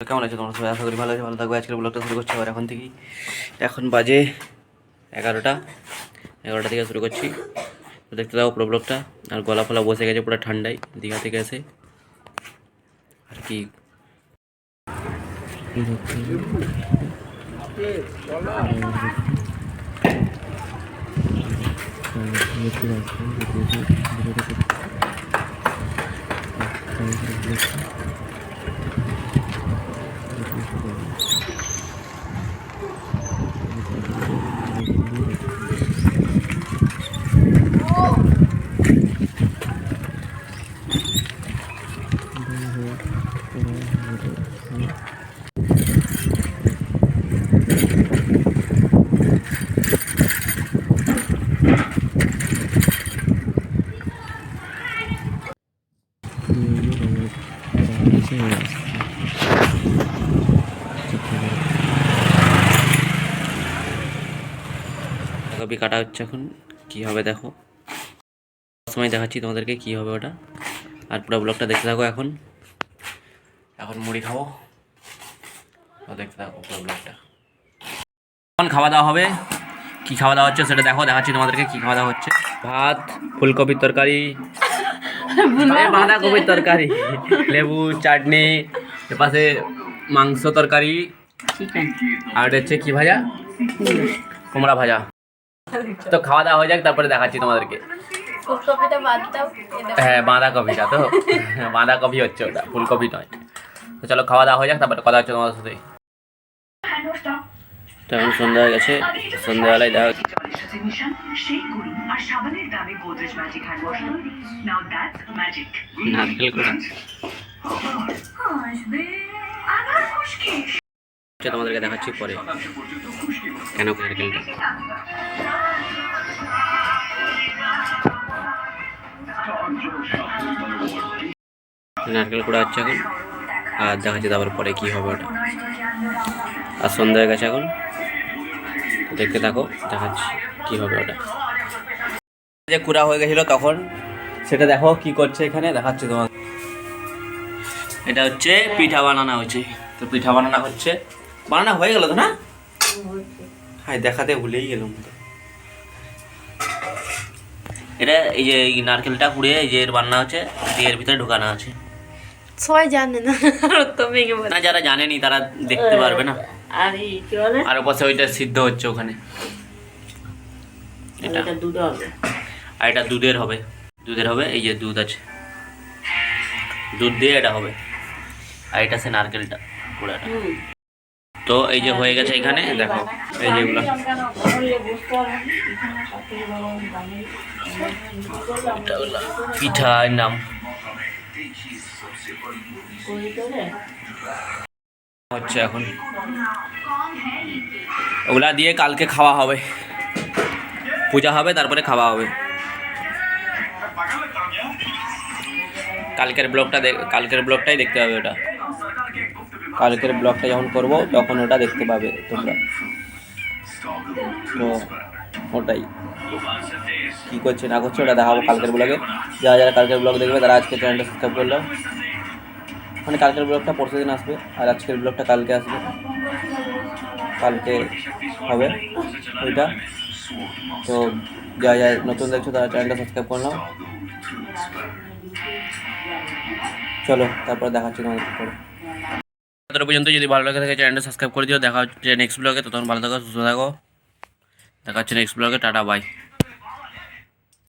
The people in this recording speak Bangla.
কেমন আছে তোমার সবাই? আশা করি ভালো আছে, ভালো থাকবে। আজকের ব্লগটা শুরু করছি আবার এখন থেকেই। এখন বাজে 11টা থেকে শুরু করছি। তো দেখতে দাও পুরো ব্লগটা। আর গলা ফলা বসে গেছে পুরো ঠান্ডায়, দীঘা থেকে এসে আর কি। কপি কাটা হচ্ছে এখন, কি হবে দেখো, সময় দেখাচ্ছি তোমাদেরকে কি হবে ওটা। আর পুরো ব্লগটা দেখতে থাকো। এখন মুড়ি খাবো, দেখতে থাকো পুরো ব্লগটা। এখন খাওয়া দাওয়া হবে, কি খাওয়া দাওয়া হচ্ছে সেটা দেখো, দেখাচ্ছি তোমাদেরকে কি খাওয়া দাওয়া হচ্ছে। ভাত, ফুলকপির তরকারি, বাঁধাকপির তরকারি, লেবু চাটনি, এপাশে মাংস তরকারি, আর হচ্ছে কি ভাজা, কুমড়া ভাজা। তো খাওয়া দাওয়া হয়ে যাক, তারপরে দেখাচ্ছি তোমাদেরকে। হ্যাঁ, বাঁধাকপিটা তো বাঁধাকপি হচ্ছে ওটা, ফুলকপি নয়। তো চলো খাওয়া দাওয়া হয়ে যাক, তারপরে কথা হচ্ছে তোমাদের সাথে। তো এখন সন্ধ্যা হয়ে গেছে, সন্ধ্যাবেলায় দেখা তোমাদেরকে দেখাচ্ছি পরে কেন নারকেলটা। নারকেল কুড়া হচ্ছে এখন, আর দেখাচ্ছি তারপর পরে কি হবে ওটা। আর সন্ধ্যা হয়ে গেছে এখন, দেখতে থাকো, দেখাচ্ছি কি হবে ওটা। যে কুড়া হয়ে গেছিলো তখন, সেটা দেখো কি করছে এখানে, দেখাচ্ছি তোমার। এটা হচ্ছে পিঠা বানানো হচ্ছে। তো পিঠা বানানো হচ্ছে, বানানো হয়ে গেল তো না? হ্যাঁ, দেখাতে ভুলেই গেলাম তো। এটা এই যে নারকেলটা কুড়িয়ে এই যে বান্না হচ্ছে, এর ভিতরে ঢোকানো আছে। সবাই জানে না, তো ভেঙে বলে না, যারা জানেনি তারা দেখতে পারবে না। আর পাশে ওইটা সিদ্ধ হচ্ছে ওখানে, এটা দুধ হবে। আর এটা দুধের হবে, এই যে দুধ আছে, দুধ দিয়ে এটা হবে। আর এটা সে নারকেলটা পুরাটা। তো এই যে হয়ে গেছে এখানে, দেখো এই যেগুলো পিঠার নাম হচ্ছে এখন। ওগুলা দিয়ে কালকে খাওয়া হবে, পূজা হবে, তারপরে খাওয়া হবে। কালকের ব্লগটাই দেখতে হবে ওটা। কালকের ব্লগটা যখন করব তখন ওটা দেখতে পাবে তোমরা। তো ওটাই কী করছে না করছে ওটা দেখাবো কালকের ব্লগে। যারা কালকের ব্লগ দেখবে তারা আজকে চ্যানেলটা সাবস্ক্রাইব করলাম। মানে কালকের ব্লগটা পরশু দিন আসবে, আর আজকের ব্লগটা কালকে আসবে। কালকে হবে ওইটা। তো যা নতুন দেখছো তারা চ্যানেলটা সাবস্ক্রাইব করলাম। চলো তারপর দেখাচ্ছি তোমাদের পরে। ততটা পর্যন্ত যদি ভালো লাগে থাকে চ্যানেলটা সাবস্ক্রাইব করে দিও। দেখা হচ্ছে নেক্সট ব্লগে। তখন ভালো থাকো, সুস্থ থাকো। দেখা হচ্ছে নেক্সট ব্লগে। Tata, by.